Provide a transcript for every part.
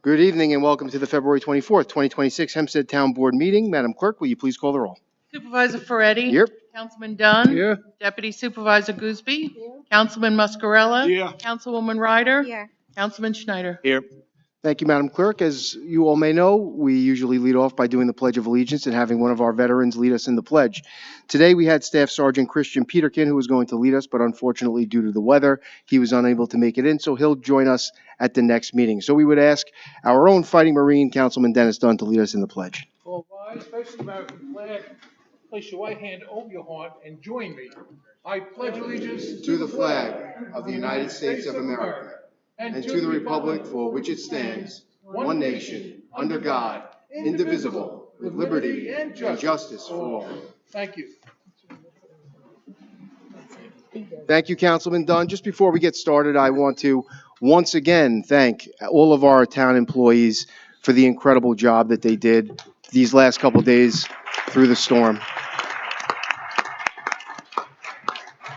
Good evening and welcome to the February 24th, 2026 Hempstead Town Board meeting. Madam Clerk, will you please call the roll? Supervisor Ferretti? Here. Councilman Dunn? Here. Deputy Supervisor Gooseby? Here. Councilman Muscarella? Here. Councilwoman Ryder? Here. Councilman Schneider? Here. Thank you, Madam Clerk. As you all may know, we usually lead off by doing the Pledge of Allegiance and having one of our veterans lead us in the pledge. Today, we had Staff Sergeant Christian Peterkin, who was going to lead us, but unfortunately, due to the weather, he was unable to make it in, so he'll join us at the next meeting. So we would ask our own Fighting Marine, Councilman Dennis Dunn, to lead us in the pledge. All rise, face the American flag, place your right hand over your heart and join me. I pledge allegiance To the flag of the United States of America, and to the republic for which it stands, one nation, under God, indivisible, with liberty and justice for all. Thank you. Thank you, Councilman Dunn. Just before we get started, I want to once again thank all of our town employees for the incredible job that they did these last couple days through the storm.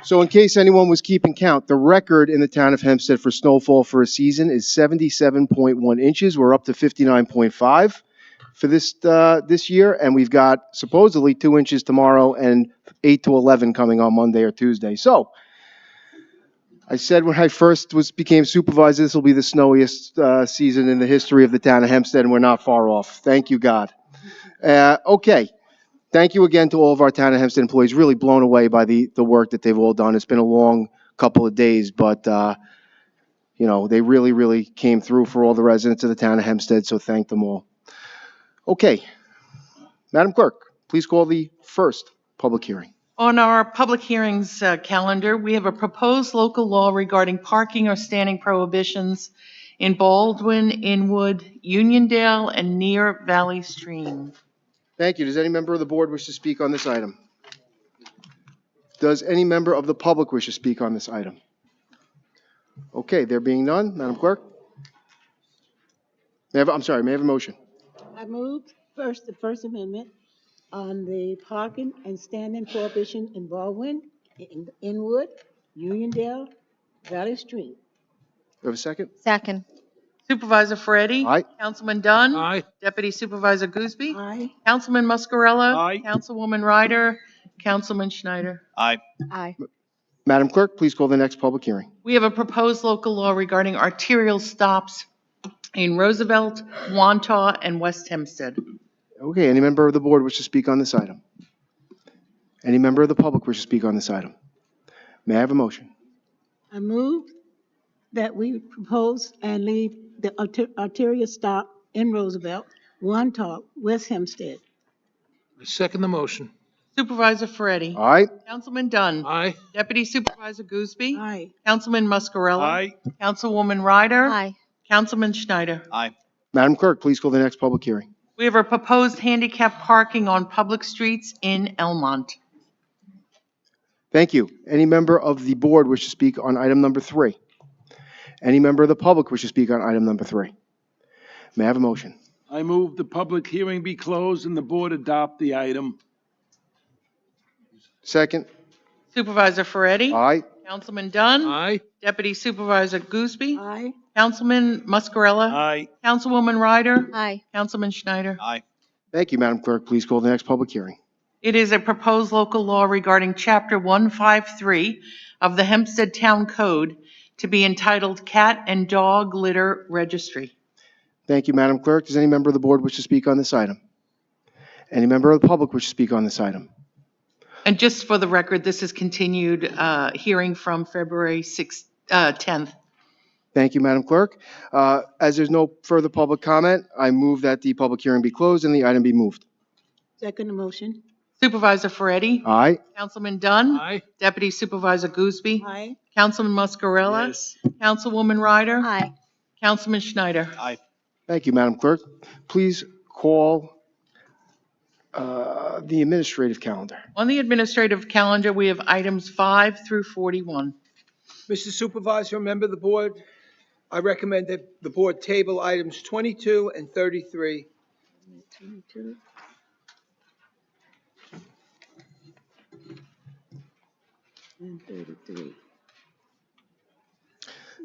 So in case anyone was keeping count, the record in the town of Hempstead for snowfall for a season is 77.1 inches. We're up to 59.5 for this year, and we've got supposedly 2 inches tomorrow and 8 to 11 coming on Monday or Tuesday. So I said when I first became supervisor, this will be the snowiest season in the history of the town of Hempstead, and we're not far off. Thank you, God. Okay. Thank you again to all of our town of Hempstead employees. Really blown away by the work that they've all done. It's been a long couple of days, but, they really came through for all the residents of the town of Hempstead, so thank them all. Okay. Madam Clerk, please call the first public hearing. On our public hearings calendar, we have a proposed local law regarding parking or standing prohibitions in Baldwin, Inwood, Uniondale, and near Valley Stream. Thank you. Does any member of the board wish to speak on this item? Does any member of the public wish to speak on this item? Okay, there being none, Madam Clerk? May I have a motion? I moved the First Amendment on the parking and standing prohibition in Baldwin, Inwood, Uniondale, Valley Stream. Do I have a second? Second. Supervisor Ferretti? Aye. Councilman Dunn? Aye. Deputy Supervisor Gooseby? Aye. Councilman Muscarella? Aye. Councilwoman Ryder? Councilman Schneider? Aye. Aye. Madam Clerk, please call the next public hearing. We have a proposed local law regarding arterial stops in Roosevelt, Wantagh, and West Hempstead. Okay, any member of the board wish to speak on this item? Any member of the public wish to speak on this item? May I have a motion? I moved that we propose and leave the arterial stop in Roosevelt, Wantagh, West Hempstead. I second the motion. Supervisor Ferretti? Aye. Councilman Dunn? Aye. Deputy Supervisor Gooseby? Aye. Councilman Muscarella? Aye. Councilwoman Ryder? Aye. Councilman Schneider? Aye. Madam Clerk, please call the next public hearing. We have a proposed handicap parking on public streets in Elmont. Thank you. Any member of the board wish to speak on item number 3? Any member of the public wish to speak on item number 3? May I have a motion? I move the public hearing be closed and the board adopt the item. Second? Supervisor Ferretti? Aye. Councilman Dunn? Aye. Deputy Supervisor Gooseby? Aye. Councilman Muscarella? Aye. Councilwoman Ryder? Aye. Councilman Schneider? Aye. Thank you, Madam Clerk. Please call the next public hearing. It is a proposed local law regarding Chapter 153 of the Hempstead Town Code to be entitled Cat and Dog Litter Registry. Thank you, Madam Clerk. Does any member of the board wish to speak on this item? Any member of the public wish to speak on this item? And just for the record, this is continued hearing from February 10th. Thank you, Madam Clerk. As there's no further public comment, I move that the public hearing be closed and the item be moved. Second motion. Supervisor Ferretti? Aye. Councilman Dunn? Aye. Deputy Supervisor Gooseby? Aye. Councilman Muscarella? Yes. Councilwoman Ryder? Aye. Councilman Schneider? Aye. Thank you, Madam Clerk. Please call the administrative calendar. On the administrative calendar, we have items 5 through 41. Mr. Supervisor, member of the board, I recommend that the board table items 22 and 33. 22. And 33.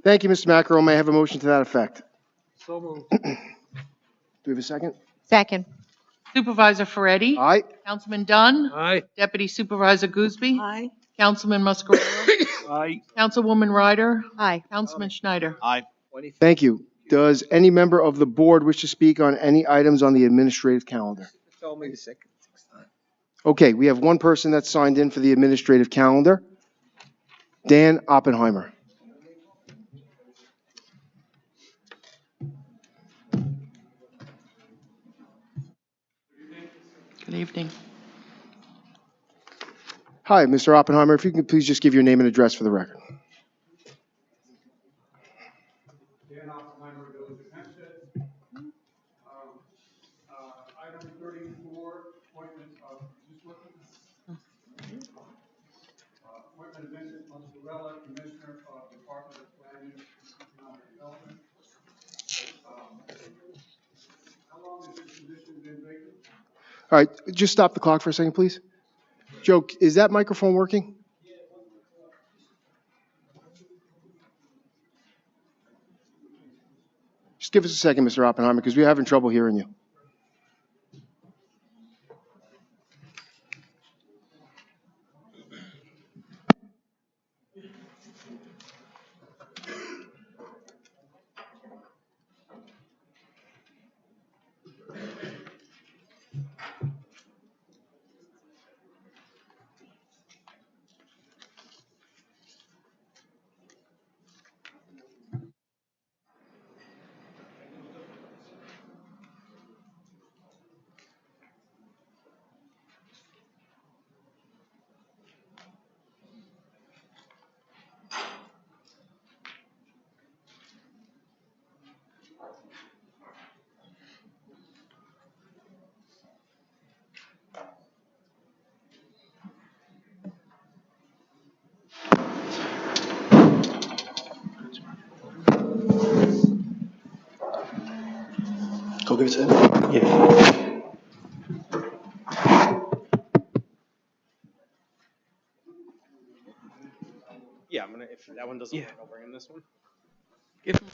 Thank you, Mr. Macro. May I have a motion to that effect? So moved. Do we have a second? Second. Supervisor Ferretti? Aye. Councilman Dunn? Aye. Deputy Supervisor Gooseby? Aye. Councilman Muscarella? Aye. Councilwoman Ryder? Aye. Councilman Schneider? Aye. Thank you. Does any member of the board wish to speak on any items on the administrative calendar? Told me the second. Okay, we have one person that's signed in for the administrative calendar. Dan Oppenheimer. Good evening. Hi, Mr. Oppenheimer. If you could please just give your name and address for the record. Dan Oppenheimer, Village of Hempstead. Item 34, appointment of, appointment of Vincent Muscarella, Commissioner of Department of Planning and Economic Development. How long has this position been vacant? All right, just stop the clock for a second, please. Joe, is that microphone working? Just give us a second, Mr. Oppenheimer, because we're having trouble hearing you. Go give it to him. Yeah. Yeah, I'm gonna, if that one doesn't work, I'll bring him this one. Give him-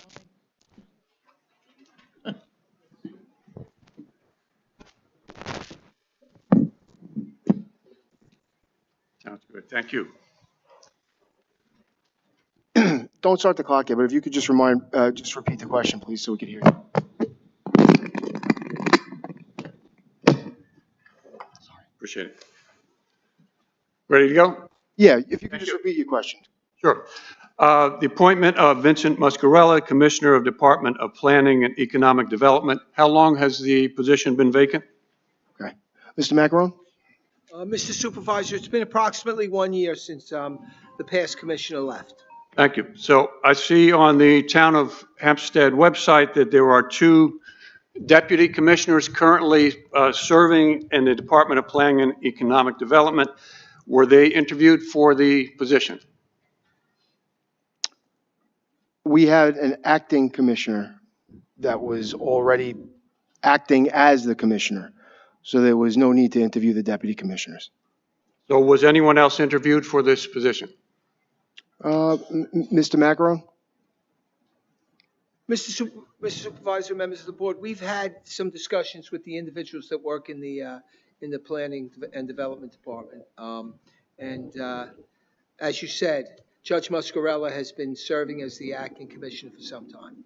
Sounds good. Thank you. Don't start the clock yet, but if you could just just repeat the question, please, so we can hear you. Appreciate it. Ready to go? Yeah, if you could Thank just you. repeat your question. Sure. The appointment of Vincent Muscarella, Commissioner of Department of Planning and Economic Development. How long has the position been vacant? Okay. Mr. Macaron? Mr. Supervisor, it's been approximately 1 year since the past commissioner left. Thank you. So I see on the Town of Hampstead website that there are 2 deputy commissioners currently serving in the Department of Planning and Economic Development. Were they interviewed for the position? We had an acting commissioner that was already acting as the commissioner, so there was no need to interview the deputy commissioners. So was anyone else interviewed for this position? Mr. Macaron? Mr. Supervisor, members of the board, we've had some discussions with the individuals that work in the Planning and Development Department. As you said, Judge Muscarella has been serving as the acting commissioner for some time.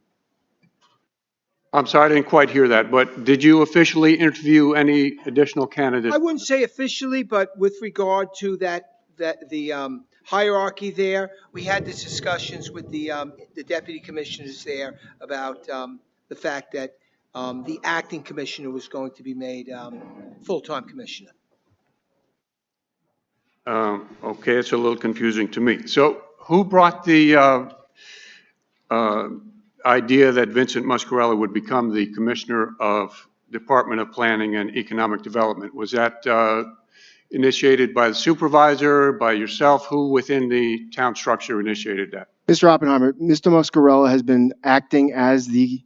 I'm sorry, I didn't quite hear that, but did you officially interview any additional candidates? I wouldn't say officially, but with regard to the hierarchy there, we had these discussions with the deputy commissioners there about the fact that the acting commissioner was going to be made full-time commissioner. Okay, it's a little confusing to me. So who brought the idea that Vincent Muscarella would become the Commissioner of Department of Planning and Economic Development? Was that initiated by the supervisor, by yourself? Who within the town structure initiated that? Mr. Oppenheimer, Mr. Muscarella has been acting as the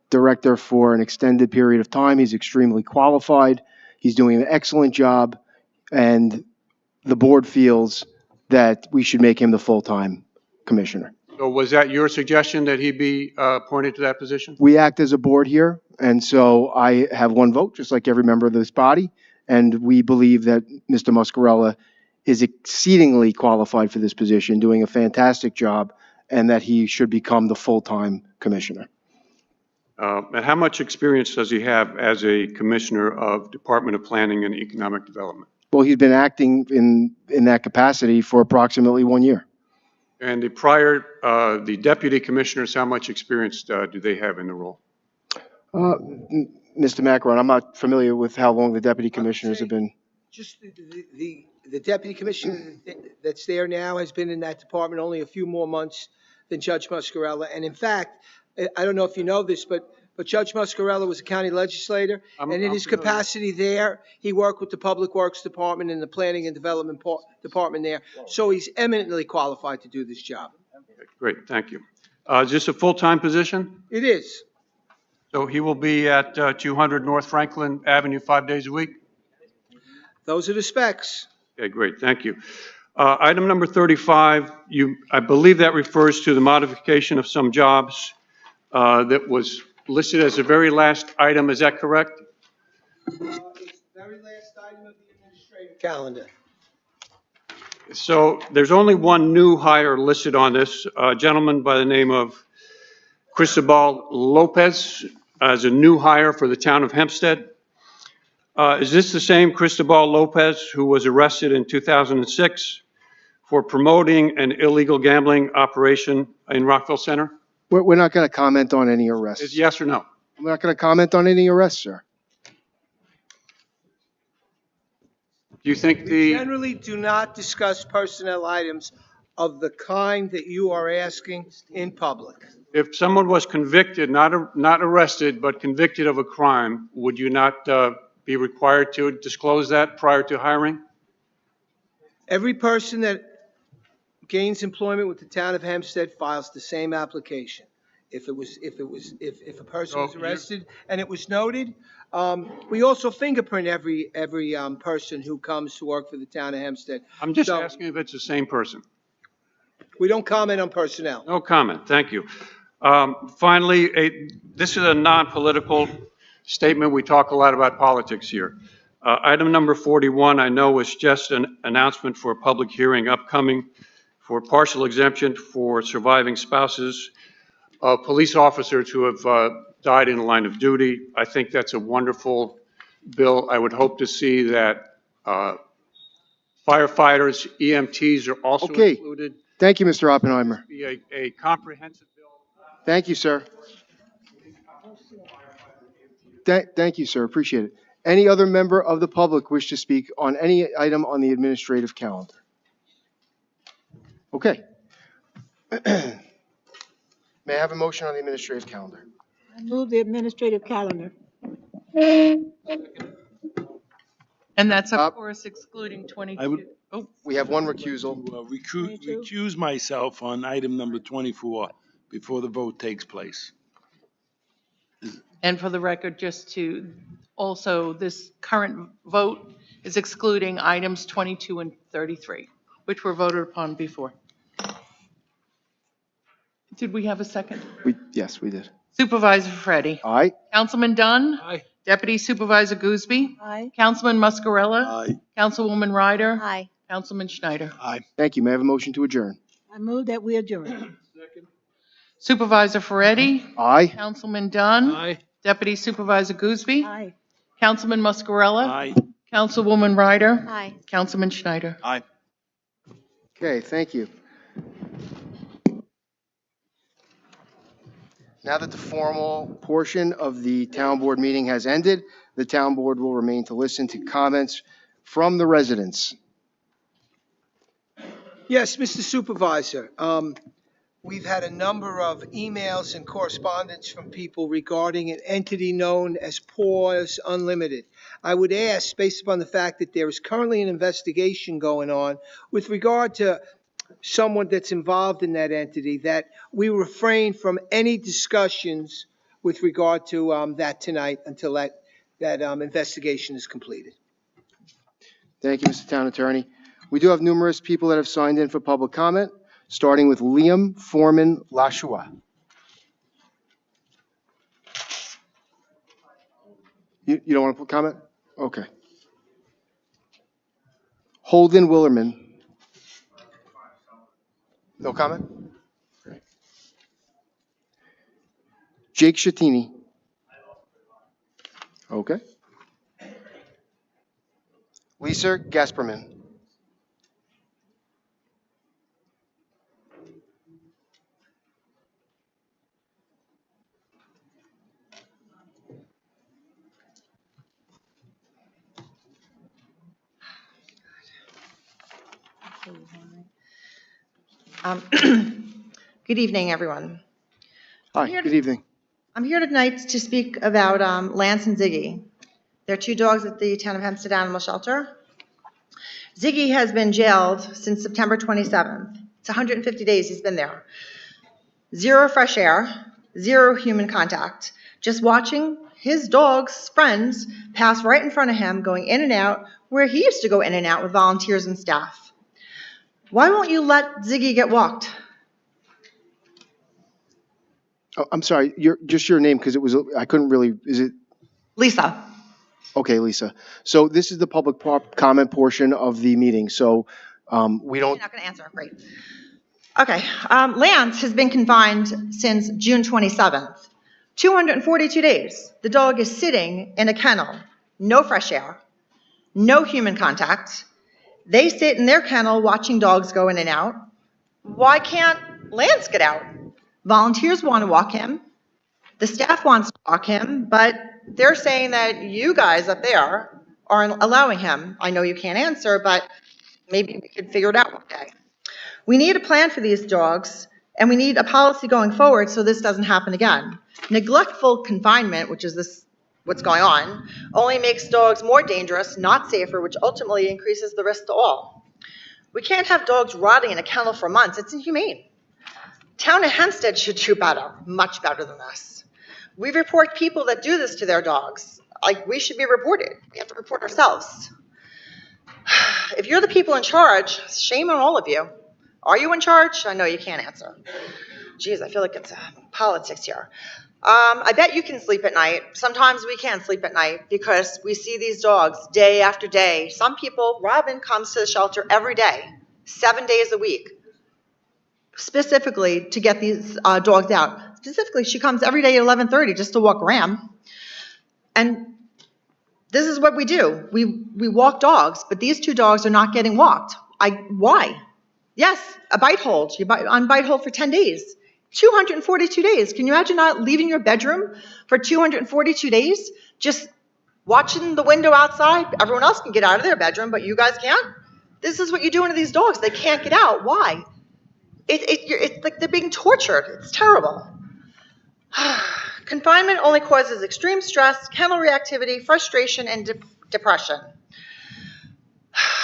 director for an extended period of time. He's extremely qualified. He's doing an excellent job, and the board feels that we should make him the full-time commissioner. So was that your suggestion that he be appointed to that position? We act as a board here, and so I have one vote, just like every member of this body, and we believe that Mr. Muscarella is exceedingly qualified for this position, doing a fantastic job, and that he should become the full-time commissioner. And how much experience does he have as a commissioner of Department of Planning and Economic Development? Well, he's been acting in that capacity for approximately 1 year. And the deputy commissioners, how much experience do they have in the role? Mr. Macaron, I'm not familiar with how long the deputy commissioners have been. Just the deputy commissioner that's there now has been in that department only a few more months than Judge Muscarella. And in fact, I don't know if you know this, but Judge Muscarella was a county legislator, and in his capacity there, he worked with the Public Works Department and the Planning and Development Department there. So he's eminently qualified to do this job. Okay, great, thank you. Is this a full-time position? It is. So he will be at 200 North Franklin Avenue 5 days a week? Those are the specs. Okay, great, thank you. Item number 35, I believe that refers to the modification of some jobs that was listed as the very last item, is that correct? It's the very last item of the administrative calendar. So there's only one new hire listed on this, a gentleman by the name of Cristobal Lopez as a new hire for the town of Hempstead. Is this the same Cristobal Lopez who was arrested in 2006 for promoting an illegal gambling operation in Rockville Center? We're not going to comment on any arrests. Is yes or no? We're not going to comment on any arrests, sir. Do you think We generally do not discuss personnel items of the kind that you are asking in public. if someone was convicted, not arrested, but convicted of a crime, would you not be required to disclose that prior to hiring? Every person that gains employment with the town of Hempstead files the same application. If a person was So arrested and it was noted, we also fingerprint every person who comes to work for the town of Hempstead. I'm just So, asking if it's the same person. We don't comment on personnel. No comment, thank you. Finally, this is a non-political statement. We talk a lot about politics here. Item number 41, I know, was just an announcement for a public hearing upcoming for partial exemption for surviving spouses of police officers who have died in the line of duty. I think that's a wonderful bill. I would hope to see that firefighters, EMTs are also included. Thank you, Mr. Oppenheimer. Be a comprehensive bill. Thank you, sir. Thank you, sir. Appreciate it. Any other member of the public wish to speak on any item on the administrative calendar? Okay. May I have a motion on the administrative calendar? I move the administrative calendar. And that's, Uh, of course, excluding 22. Oh, We have one recusal. Recuse myself on item number 24 before the vote takes place. and for the record, just to, also, this current vote is excluding items 22 and 33, which were voted upon before. Did we have a second? Yes, we did. Supervisor Freddie. Aye. Councilman Dunn. Aye. Deputy Supervisor Gooseby. Aye. Councilman Muscarella. Aye. Councilwoman Ryder. Aye. Councilman Schneider. Aye. Thank you. May I have a motion to adjourn? I move that we adjourn. Supervisor Ferretti. Aye. Councilman Dunn. Aye. Deputy Supervisor Gooseby. Aye. Councilman Muscarella. Aye. Councilwoman Ryder. Aye. Councilman Schneider. Aye. Okay, thank you. Now that the formal portion of the town board meeting has ended, the town board will remain to listen to comments from the residents. Yes, Mr. Supervisor, we've had a number of emails and correspondence from people regarding an entity known as Paws Unlimited. I would ask, based upon the fact that there is currently an investigation going on with regard to someone that's involved in that entity, that we refrain from any discussions with regard to that tonight until that investigation is completed. Thank you, Mr. Town Attorney. We do have numerous people that have signed in for public comment. starting with Liam Foreman Lashua. You don't want to comment? Okay. Holden Willerman. No comment? Jake Shattini. Okay. Lisa Gasperman. Good evening, everyone. Hi, good evening. I'm here tonight to speak about Lance and Ziggy. They're two dogs at the Town of Hempstead Animal Shelter. Ziggy has been jailed since September 27th. It's 150 days he's been there. Zero fresh air, zero human contact. Just watching his dog's friends pass right in front of him, going in and out, where he used to go in and out with volunteers and staff. Why won't you let Ziggy get walked? Oh, I'm sorry, your name, because I couldn't really, is it? Lisa. Okay, Lisa. So this is the public comment portion of the meeting, so we don't. You're not going to answer, great. Okay, Lance has been confined since June 27th. 242 days. The dog is sitting in a kennel, no fresh air, no human contact. They sit in their kennel watching dogs go in and out. Why can't Lance get out? Volunteers want to walk him. The staff wants to walk him, but they're saying that you guys up there aren't allowing him. I know you can't answer, but maybe we could figure it out one day. We need a plan for these dogs, and we need a policy going forward so this doesn't happen again. Neglectful confinement, which is what's going on, only makes dogs more dangerous, not safer, which ultimately increases the risk to all. We can't have dogs rotting in a kennel for months. It's inhumane. Town of Hempstead should do better, much better than this. We report people that do this to their dogs. Like, we should be reported. We have to report ourselves. If you're the people in charge, shame on all of you. Are you in charge? I know you can't answer. Geez, I feel like it's politics here. I bet you can sleep at night. Sometimes we can't sleep at night because we see these dogs day after day. Some people, Robin comes to the shelter every day, 7 days a week, specifically to get these dogs out. Specifically, she comes every day at 11:30 just to walk around. And this is what we do. We walk dogs, but these two dogs are not getting walked. Why? Yes, a bite hold. You're on bite hold for 10 days. 242 days. Can you imagine not leaving your bedroom for 242 days? Just watching the window outside? Everyone else can get out of their bedroom, but you guys can't? This is what you're doing to these dogs. They can't get out. Why? It's like they're being tortured. It's terrible. Confinement only causes extreme stress, kennel reactivity, frustration, and depression.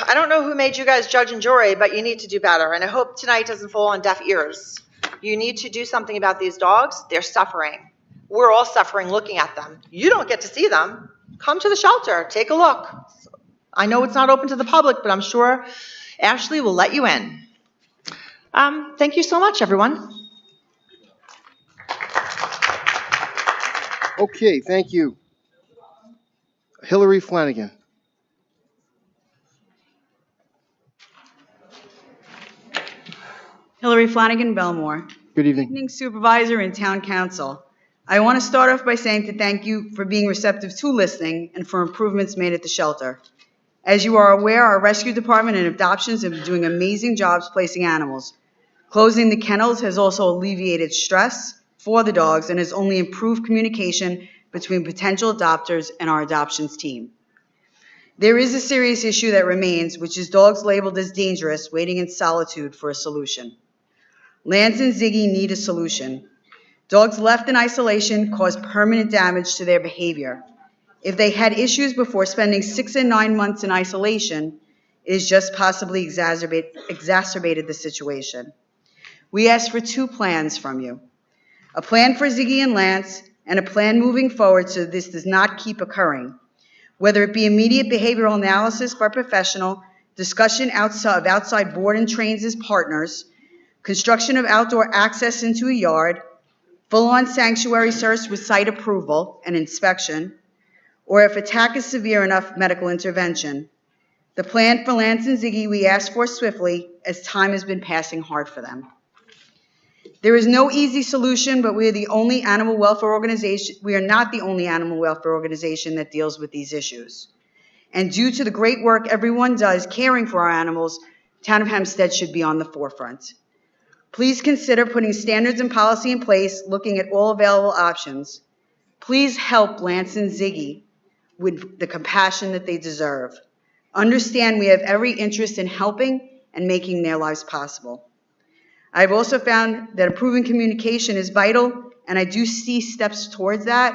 I don't know who made you guys judge and jury, but you need to do better, and I hope tonight doesn't fall on deaf ears. You need to do something about these dogs. They're suffering. We're all suffering looking at them. You don't get to see them. Come to the shelter. Take a look. I know it's not open to the public, but I'm sure Ashley will let you in. Thank you so much, everyone. Okay, thank you. Hillary Flanagan. Hillary Flanagan, Belmore. Good evening. Good evening, Supervisor and Town Council. I want to start off by saying to thank you for being receptive to listening and for improvements made at the shelter. As you are aware, our rescue department and adoptions have been doing amazing jobs placing animals. Closing the kennels has also alleviated stress for the dogs and has only improved communication between potential adopters and our adoptions team. There is a serious issue that remains, which is dogs labeled as dangerous waiting in solitude for a solution. Lance and Ziggy need a solution. Dogs left in isolation cause permanent damage to their behavior. If they had issues before spending 6 and 9 months in isolation, it has just possibly exacerbated the situation. We ask for 2 plans from you. A plan for Ziggy and Lance, and a plan moving forward so this does not keep occurring. Whether it be immediate behavioral analysis by professional, discussion of outside board and trains as partners, construction of outdoor access into a yard, full-on sanctuary search with site approval and inspection, or if attack is severe enough, medical intervention. The plan for Lance and Ziggy we asked for swiftly, as time has been passing hard for them. There is no easy solution, but we are not the only animal welfare organization that deals with these issues. And due to the great work everyone does caring for our animals, Town of Hempstead should be on the forefront. Please consider putting standards and policy in place, looking at all available options. Please help Lance and Ziggy with the compassion that they deserve. Understand we have every interest in helping and making their lives possible. I've also found that improving communication is vital, and I do see steps towards that,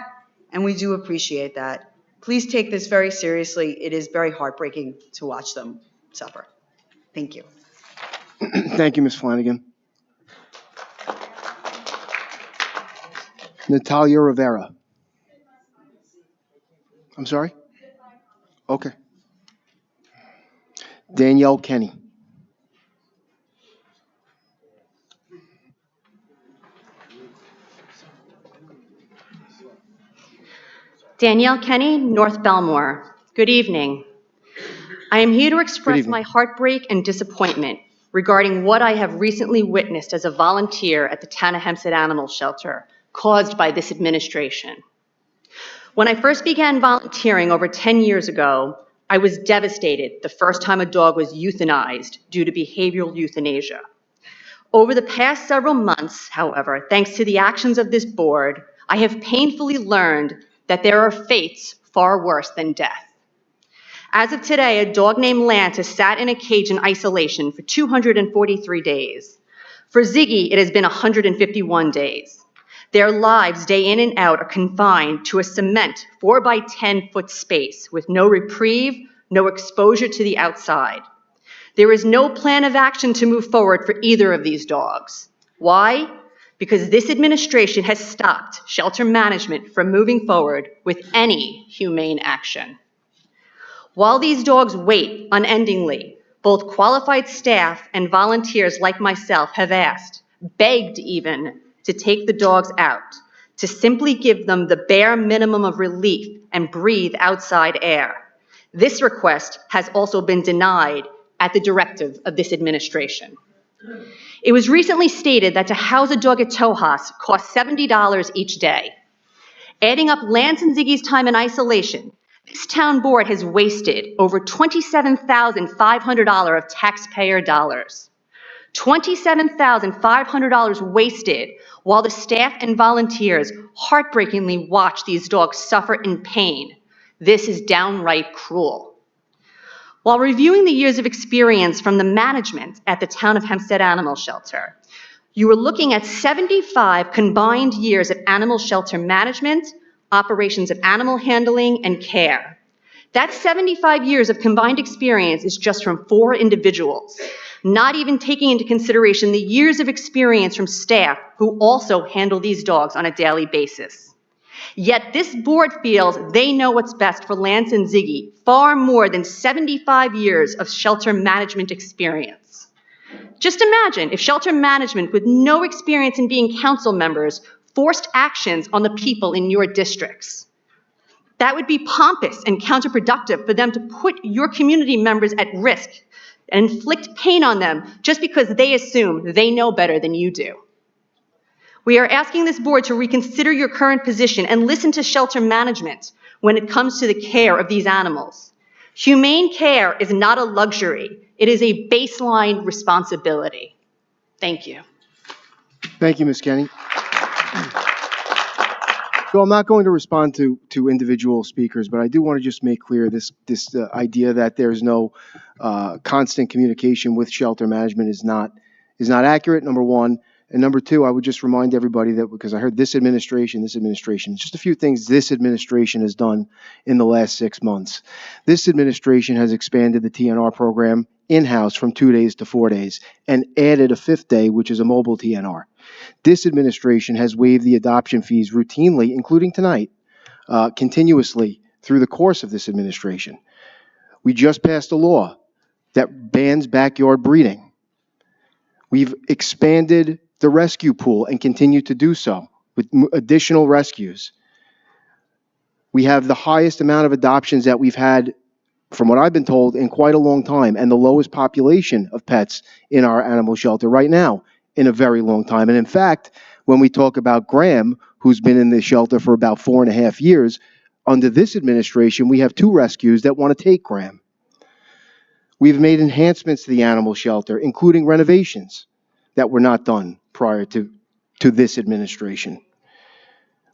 and we do appreciate that. Please take this very seriously. It is very heartbreaking to watch them suffer. Thank you. Thank you, Ms. Flanagan. Natalia Rivera. I'm sorry? Okay. Danielle Kenny. Danielle Kenny, North Belmore. Good evening. I am here to express my heartbreak and disappointment regarding what I have recently witnessed as a volunteer at the Town of Hempstead Animal Shelter caused by this administration. When I first began volunteering over 10 years ago, I was devastated the first time a dog was euthanized due to behavioral euthanasia. Over the past several months, however, thanks to the actions of this board, I have painfully learned that there are fates far worse than death. As of today, a dog named Lance has sat in a cage in isolation for 243 days. For Ziggy, it has been 151 days. Their lives, day in and out, are confined to a cement 4 by 10 foot space with no reprieve, no exposure to the outside. There is no plan of action to move forward for either of these dogs. Why? Because this administration has stopped shelter management from moving forward with any humane action. While these dogs wait unendingly, both qualified staff and volunteers like myself have asked, begged even, to take the dogs out, to simply give them the bare minimum of relief and breathe outside air. This request has also been denied at the directive of this administration. It was recently stated that to house a dog at TOH costs $70 each day. Adding up Lance and Ziggy's time in isolation, this town board has wasted over $27,500 of taxpayer dollars. $27,500 wasted while the staff and volunteers heartbreakingly watch these dogs suffer in pain. This is downright cruel. While reviewing the years of experience from the management at the Town of Hempstead Animal Shelter, you are looking at 75 combined years of animal shelter management, operations of animal handling, and care. That 75 years of combined experience is just from 4 individuals, not even taking into consideration the years of experience from staff who also handle these dogs on a daily basis. Yet this board feels they know what's best for Lance and Ziggy far more than 75 years of shelter management experience. Just imagine if shelter management with no experience in being council members forced actions on the people in your districts. That would be pompous and counterproductive for them to put your community members at risk and inflict pain on them just because they assume they know better than you do. We are asking this board to reconsider your current position and listen to shelter management when it comes to the care of these animals. Humane care is not a luxury. It is a baseline responsibility. Thank you. Thank you, Ms. Kenny. So I'm not going to respond to individual speakers, but I do want to just make clear this idea that there's no constant communication with shelter management is not accurate, number one. And number two, I would just remind everybody that, because I heard this administration, just a few things this administration has done in the last 6 months. This administration has expanded the TNR program in-house from 2 days to 4 days and added a 5th day, which is a mobile TNR. This administration has waived the adoption fees routinely, including tonight, continuously through the course of this administration. We just passed a law that bans backyard breeding. We've expanded the rescue pool and continue to do so with additional rescues. We have the highest amount of adoptions that we've had, from what I've been told, in quite a long time, and the lowest population of pets in our animal shelter right now in a very long time. And in fact, when we talk about Graham, who's been in the shelter for about 4.5 years, under this administration, we have 2 rescues that want to take Graham. We've made enhancements to the animal shelter, including renovations that were not done prior to this administration.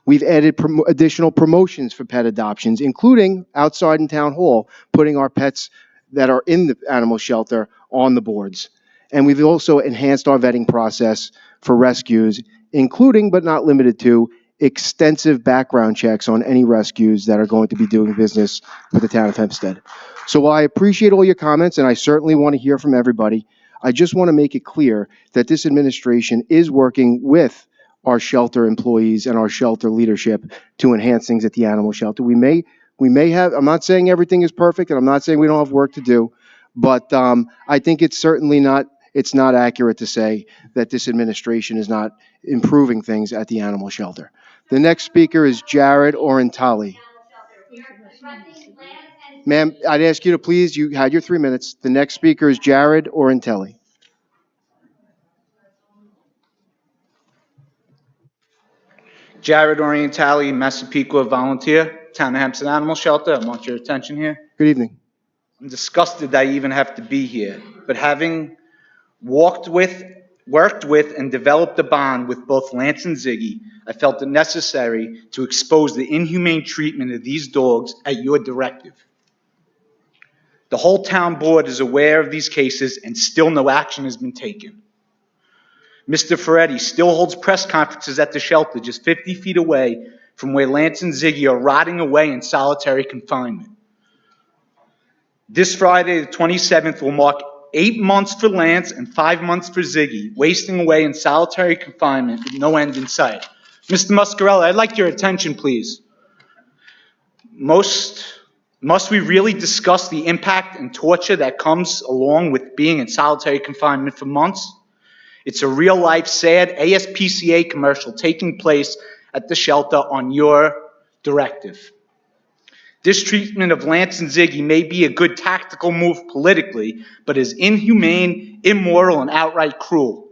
We've added additional promotions for pet adoptions, including outside in town hall, putting our pets that are in the animal shelter on the boards. And we've also enhanced our vetting process for rescues, including but not limited to extensive background checks on any rescues that are going to be doing business with the town of Hempstead. So while I appreciate all your comments, and I certainly want to hear from everybody, I just want to make it clear that this administration is working with our shelter employees and our shelter leadership to enhance things at the animal shelter. We may have, I'm not saying everything is perfect, and I'm not saying we don't have work to do, but I think it's certainly not, it's not accurate to say that this administration is not improving things at the animal shelter. The next speaker is Jared Orentali. Ma'am, I'd ask you to please, you had your 3 minutes. The next speaker is Jared Orentali. Jared Orientali, Massapequa volunteer, Town of Hempstead Animal Shelter. I want your attention here. Good evening. I'm disgusted that I even have to be here, but having worked with, and developed a bond with both Lance and Ziggy, I felt it necessary to expose the inhumane treatment of these dogs at your directive. The whole town board is aware of these cases, and still no action has been taken. Mr. Ferretti still holds press conferences at the shelter just 50 feet away from where Lance and Ziggy are rotting away in solitary confinement. This Friday, the 27th, will mark 8 months for Lance and 5 months for Ziggy, wasting away in solitary confinement with no end in sight. Mr. Muscarella, I'd like your attention, please. Must we really discuss the impact and torture that comes along with being in solitary confinement for months? It's a real-life, sad ASPCA commercial taking place at the shelter on your directive. This treatment of Lance and Ziggy may be a good tactical move politically, but is inhumane, immoral, and outright cruel.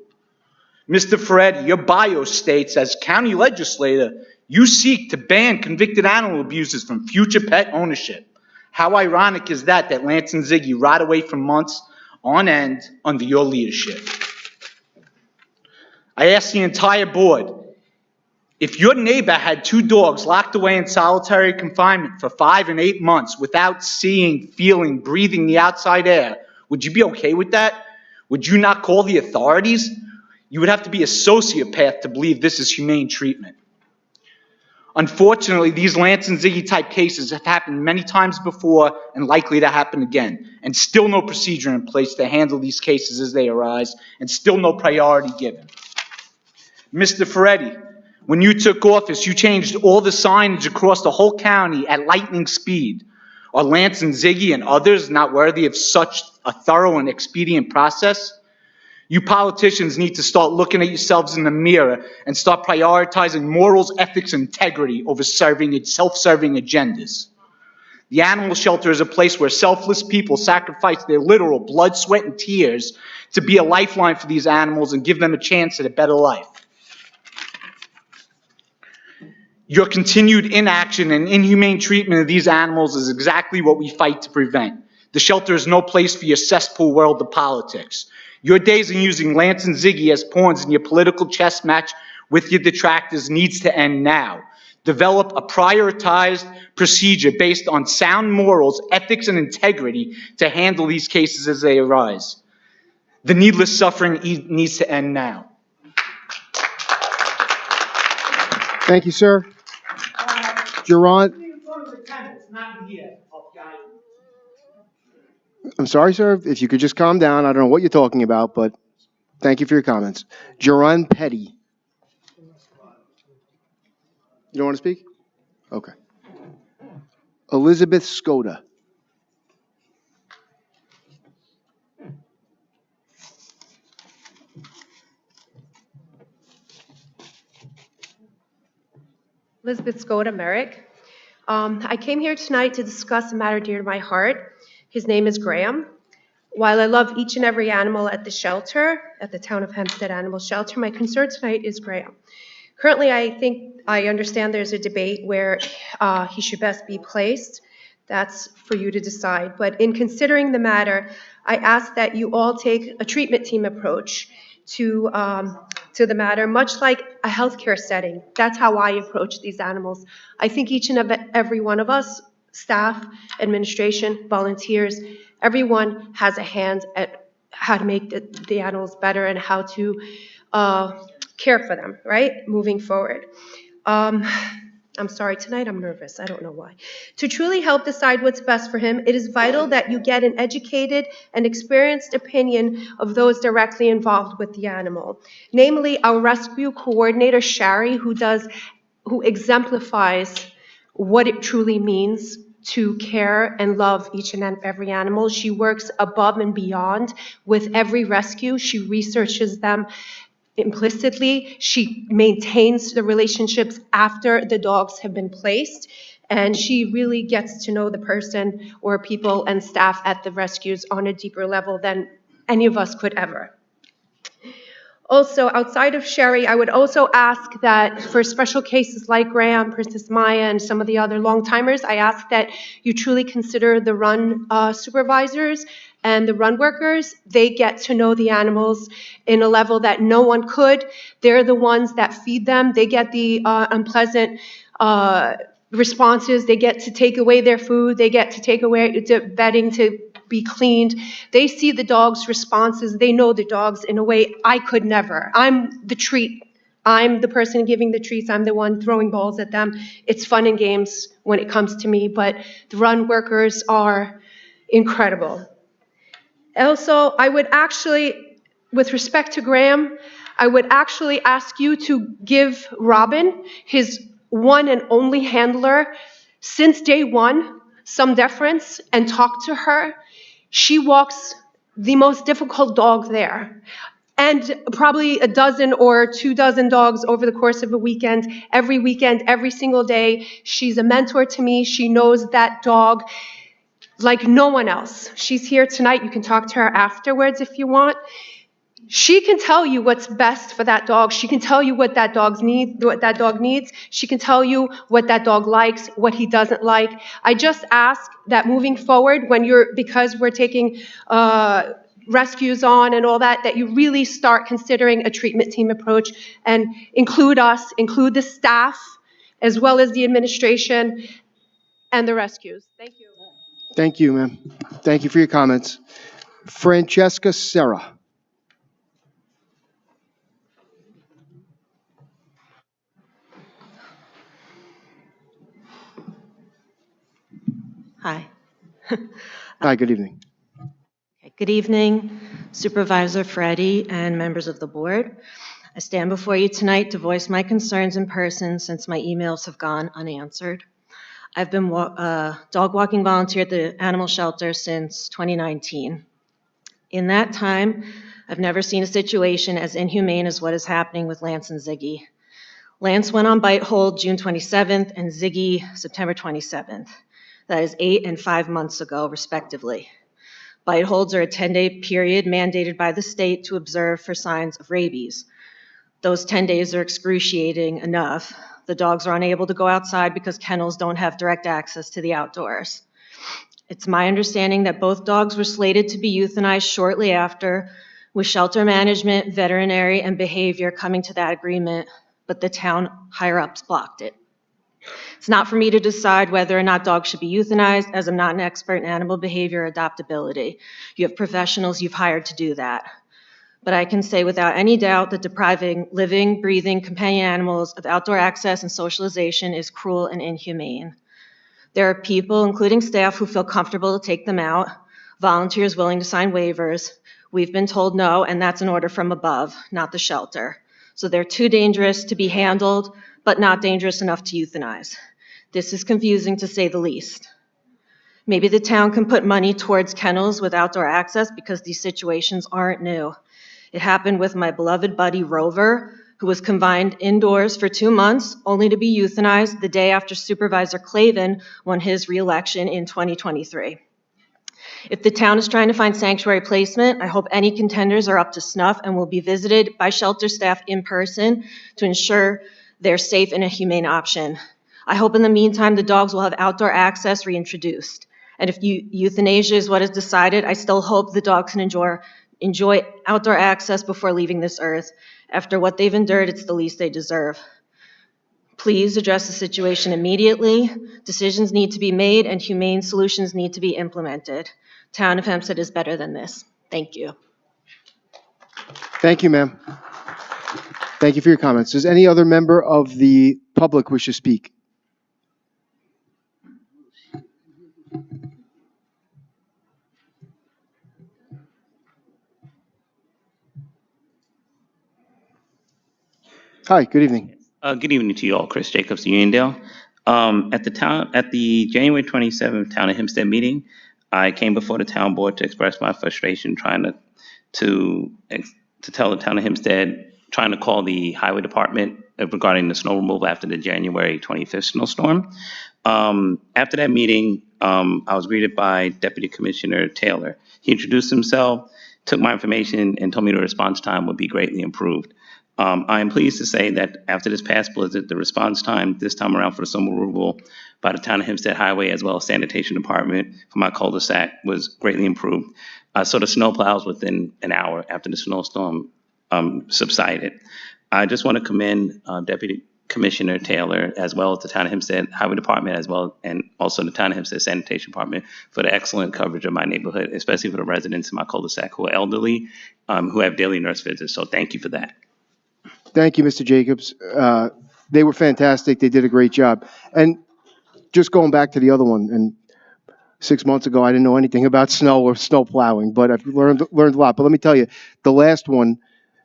Mr. Ferretti, your bio states, as county legislator, you seek to ban convicted animal abusers from future pet ownership. How ironic is that Lance and Ziggy rot away for months on end under your leadership? I ask the entire board, if your neighbor had 2 dogs locked away in solitary confinement for 5 and 8 months without seeing, feeling, breathing the outside air, would you be okay with that? Would you not call the authorities? You would have to be a sociopath to believe this is humane treatment. Unfortunately, these Lance and Ziggy type cases have happened many times before and likely to happen again, and still no procedure in place to handle these cases as they arise, and still no priority given. Mr. Ferretti, when you took office, you changed all the signage across the whole county at lightning speed. Are Lance and Ziggy and others not worthy of such a thorough and expedient process? You politicians need to start looking at yourselves in the mirror and start prioritizing morals, ethics, and integrity over self-serving agendas. The animal shelter is a place where selfless people sacrifice their literal blood, sweat, and tears to be a lifeline for these animals and give them a chance at a better life. Your continued inaction and inhumane treatment of these animals is exactly what we fight to prevent. The shelter is no place for your cesspool world of politics. Your days of using Lance and Ziggy as pawns in your political chess match with your detractors needs to end now. Develop a prioritized procedure based on sound morals, ethics, and integrity to handle these cases as they arise. The needless suffering needs to end now. Thank you, sir. Geron. I'm sorry, sir. If you could just calm down. I don't know what you're talking about, but thank you for your comments. Jaron Petty. You don't want to speak? Okay. Elizabeth Skoda. Elizabeth Skoda Merrick. I came here tonight to discuss a matter dear to my heart. His name is Graham. While I love each and every animal at the shelter, at the Town of Hempstead Animal Shelter, my concern tonight is Graham. Currently, I understand there's a debate where he should best be placed. That's for you to decide. But in considering the matter, I ask that you all take a treatment team approach to the matter, much like a healthcare setting. That's how I approach these animals. I think each and every one of us, staff, administration, volunteers, everyone has a hand at how to make the animals better and how to care for them, right? Moving forward. I'm sorry, tonight I'm nervous. I don't know why. To truly help decide what's best for him, it is vital that you get an educated and experienced opinion of those directly involved with the animal. Namely, our rescue coordinator, Shari, who exemplifies what it truly means to care and love each and every animal. She works above and beyond with every rescue. She researches them implicitly. She maintains the relationships after the dogs have been placed, and she really gets to know the person or people and staff at the rescues on a deeper level than any of us could ever. Also, outside of Sherry, I would also ask that for special cases like Graham, Princess Maya, and some of the other long-timers, I ask that you truly consider the run supervisors and the run workers. They get to know the animals in a level that no one could. They're the ones that feed them. They get the unpleasant responses. They get to take away their food. They get to take away the bedding to be cleaned. They see the dogs' responses. They know the dogs in a way I could never. I'm the treat. I'm the person giving the treats. I'm the one throwing balls at them. It's fun and games when it comes to me, but the run workers are incredible. Also, I would actually, with respect to Graham, I would actually ask you to give Robin, his one and only handler, since day one, some deference and talk to her. She walks the most difficult dog there, and probably a dozen or 24 dogs over the course of a weekend, every single day. She's a mentor to me. She knows that dog like no one else. She's here tonight. You can talk to her afterwards if you want. She can tell you what's best for that dog. She can tell you what that dog needs. She can tell you what that dog likes, what he doesn't like. I just ask that moving forward, because we're taking rescues on and all that you really start considering a treatment team approach and include us, include the staff, as well as the administration and the rescues. Thank you. Thank you, ma'am. Thank you for your comments. Francesca Serra. Hi. Hi, good evening. Good evening, Supervisor Freddie and members of the board. I stand before you tonight to voice my concerns in person since my emails have gone unanswered. I've been a dog walking volunteer at the animal shelter since 2019. In that time, I've never seen a situation as inhumane as what is happening with Lance and Ziggy. Lance went on bite hold June 27th and Ziggy September 27th. That is 8 and 5 months ago, respectively. Bite holds are a 10-day period mandated by the state to observe for signs of rabies. Those 10 days are excruciating enough. The dogs are unable to go outside because kennels don't have direct access to the outdoors. It's my understanding that both dogs were slated to be euthanized shortly after, with shelter management, veterinary, and behavior coming to that agreement, but the town higher-ups blocked it. It's not for me to decide whether or not dogs should be euthanized, as I'm not an expert in animal behavior or adoptability. You have professionals you've hired to do that. But I can say without any doubt that depriving living, breathing companion animals of outdoor access and socialization is cruel and inhumane. There are people, including staff, who feel comfortable to take them out, volunteers willing to sign waivers. We've been told no, and that's an order from above, not the shelter. So they're too dangerous to be handled, but not dangerous enough to euthanize. This is confusing to say the least. Maybe the town can put money towards kennels with outdoor access because these situations aren't new. It happened with my beloved buddy Rover, who was confined indoors for 2 months, only to be euthanized the day after Supervisor Clavin won his reelection in 2023. If the town is trying to find sanctuary placement, I hope any contenders are up to snuff and will be visited by shelter staff in person to ensure they're safe and a humane option. I hope in the meantime the dogs will have outdoor access reintroduced. And if euthanasia is what is decided, I still hope the dogs can enjoy outdoor access before leaving this earth. After what they've endured, it's the least they deserve. Please address the situation immediately. Decisions need to be made and humane solutions need to be implemented. Town of Hempstead is better than this. Thank you. Thank you, ma'am. Thank you for your comments. Does any other member of the public wish to speak? Hi, good evening. Good evening to you all, Chris Jacobs, Uniondale. At the January 27th Town of Hempstead meeting, I came before the town board to express my frustration trying to tell the Town of Hempstead, trying to call the highway department regarding the snow removal after the January 25th snowstorm. After that meeting, I was greeted by Deputy Commissioner Taylor. He introduced himself, took my information, and told me the response time would be greatly improved. I am pleased to say that after this past blizzard, the response time this time around for the snow removal by the Town of Hempstead Highway as well as Sanitation Department for my cul-de-sac was greatly improved. So the snow plows within an hour after the snowstorm subsided. I just want to commend Deputy Commissioner Taylor as well as the Town of Hempstead Highway Department as well and also the Town of Hempstead Sanitation Department for the excellent coverage of my neighborhood, especially for the residents in my cul-de-sac who are elderly, who have daily nurse visits. So thank you for that. Thank you, Mr. Jacobs. They were fantastic. They did a great job. And just going back to the other one, and 6 months ago, I didn't know anything about snow or snow plowing, but I've learned a lot. But let me tell you, the last one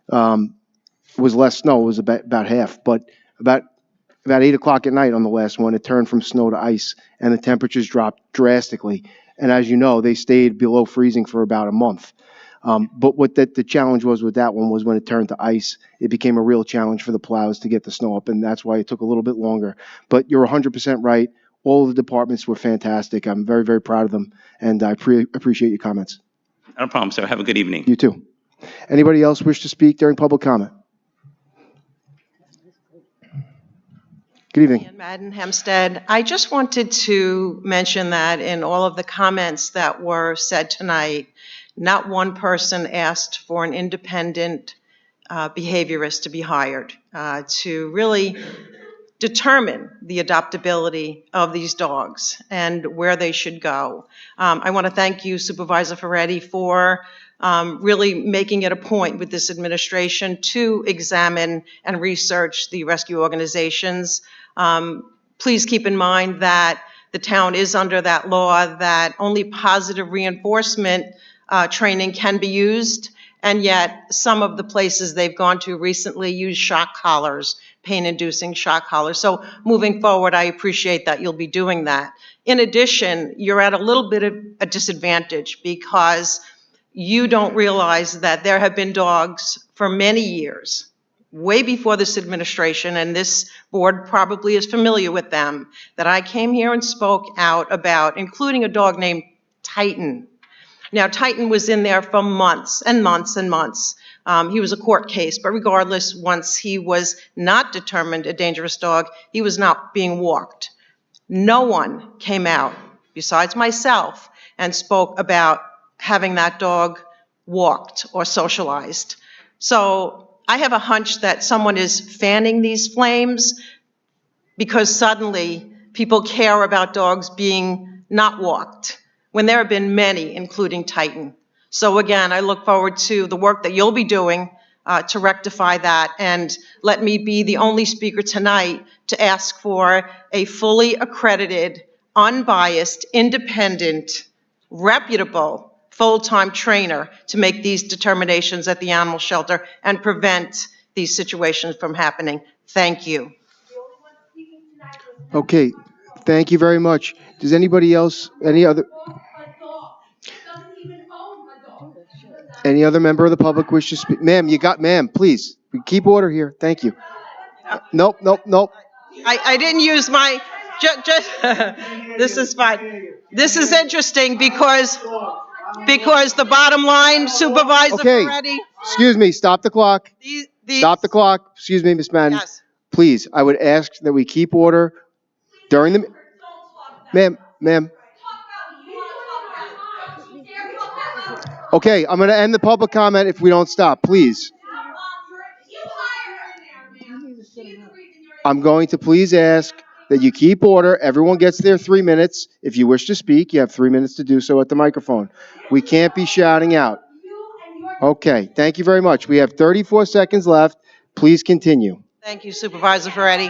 was less snow. It was about half. But about 8 o'clock at night on the last one, it turned from snow to ice, and the temperatures dropped drastically. And as you know, they stayed below freezing for about a month. But what the challenge was with that one was when it turned to ice, it became a real challenge for the plows to get the snow up, and that's why it took a little bit longer. But you're 100% right. All of the departments were fantastic. I'm very, very proud of them, and I appreciate your comments. No problem, sir. Have a good evening. You too. Anybody else wish to speak during public comment? Good evening. Madden Hempstead. I just wanted to mention that in all of the comments that were said tonight, not one person asked for an independent behaviorist to be hired to really determine the adoptability of these dogs and where they should go. I want to thank you, Supervisor Ferretti, for really making it a point with this administration to examine and research the rescue organizations. Please keep in mind that the town is under that law that only positive reinforcement training can be used, and yet some of the places they've gone to recently use shock collars, pain-inducing shock collars. So moving forward, I appreciate that you'll be doing that. In addition, you're at a little bit of a disadvantage because you don't realize that there have been dogs for many years, way before this administration, and this board probably is familiar with them, that I came here and spoke out about, including a dog named Titan. Now, Titan was in there for months and months and months. He was a court case, but regardless, once he was not determined a dangerous dog, he was not being walked. No one came out, besides myself, and spoke about having that dog walked or socialized. So I have a hunch that someone is fanning these flames because suddenly people care about dogs being not walked, when there have been many, including Titan. So again, I look forward to the work that you'll be doing to rectify that, and let me be the only speaker tonight to ask for a fully accredited, unbiased, independent, reputable, full-time trainer to make these determinations at the animal shelter and prevent these situations from happening. Thank you. Okay, thank you very much. Does anybody else, any other member of the public wish to speak? Ma'am, ma'am, please. We keep order here. Thank you. Nope. I didn't use my, just, this is fine. This is interesting because the bottom line, Supervisor Okay. Ferretti. Excuse me. Stop the clock. Stop the clock. Excuse me, Ms. Madden. Yes. Please, I would ask that we keep order during the... Ma'am. Okay, I'm going to end the public comment if we don't stop, please. I'm going to please ask that you keep order. Everyone gets their 3 minutes. If you wish to speak, you have 3 minutes to do so at the microphone. We can't be shouting out. Okay, thank you very much. We have 34 seconds left. Please continue. Thank you, Supervisor Ferretti.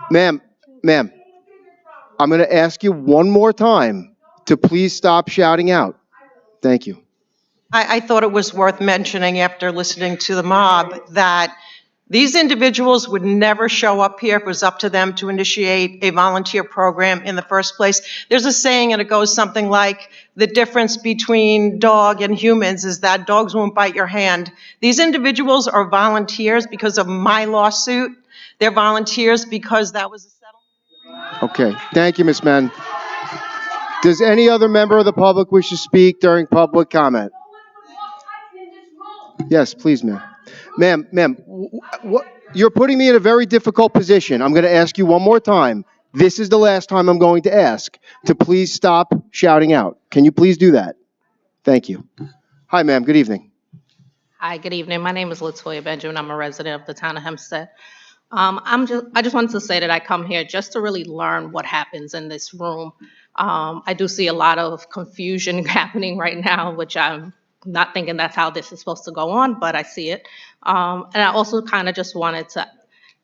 Ma'am, I'm going to ask you one more time to please stop shouting out. Thank you. I thought it was worth mentioning after listening to the mob that these individuals would never show up here if it was up to them to initiate a volunteer program in the first place. There's a saying, and it goes something like, the difference between dog and humans is that dogs won't bite your hand. These individuals are volunteers because of my lawsuit. They're volunteers because that was a settlement. Okay, thank you, Ms. Madden. Does any other member of the public wish to speak during public comment? Yes, please, ma'am. Ma'am, you're putting me in a very difficult position. I'm going to ask you one more time. This is the last time I'm going to ask to please stop shouting out. Can you please do that? Thank you. Hi, ma'am. Good evening. Hi, good evening. My name is Latoya Benjamin. I'm a resident of the town of Hempstead. I just wanted to say that I come here just to really learn what happens in this room. I do see a lot of confusion happening right now, which I'm not thinking that's how this is supposed to go on, but I see it. And I also kind of just wanted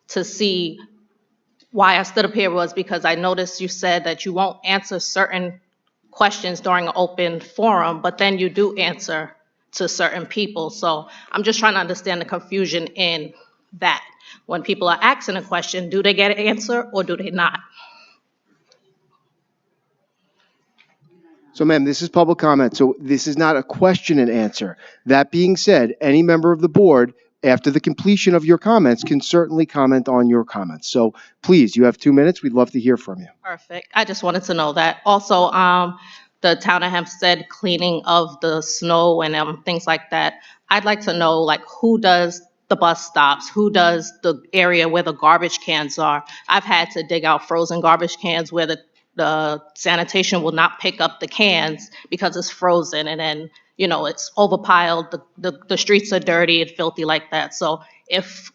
to see why I stood up here was because I noticed you said that you won't answer certain questions during an open forum, but then you do answer to certain people. So I'm just trying to understand the confusion in that. When people are asking a question, do they get an answer or do they not? So, ma'am, this is public comment, so this is not a question and answer. That being said, any member of the board, after the completion of your comments, can certainly comment on your comments. So, please, you have 2 minutes. We'd love to hear from you. Perfect. I just wanted to know that. Also, the town of Hempstead cleaning of the snow and things like that. I'd like to know, like, who does the bus stops? Who does the area where the garbage cans are? I've had to dig out frozen garbage cans where the sanitation will not pick up the cans because it's frozen, and then, you know, it's overpiled. The streets are dirty and filthy like that. So if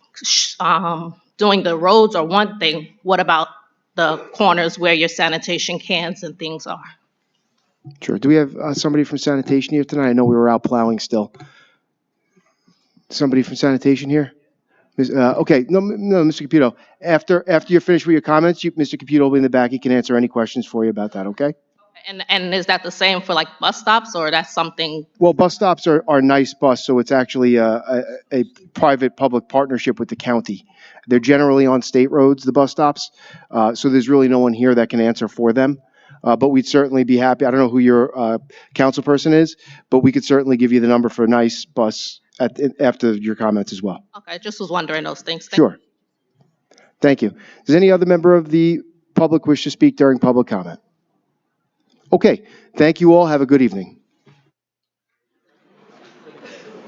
doing the roads are one thing, what about the corners where your sanitation cans and things are? Sure. Do we have somebody from sanitation here tonight? I know we were out plowing still. Somebody from sanitation here? Okay, no, Mr. Caputo. After you're finished with your comments, Mr. Caputo will be in the back. He can answer any questions for you about that, okay? And is that the same for like bus stops, or that's something? Well, bus stops are nice bus, so it's actually a private-public partnership with the county. They're generally on state roads, the bus stops, so there's really no one here that can answer for them. But we'd certainly be happy. I don't know who your council person is, but we could certainly give you the number for a nice bus after your comments as well. Okay, just was wondering those things. Sure. Thank you. Does any other member of the public wish to speak during public comment? Okay. Thank you all. Have a good evening.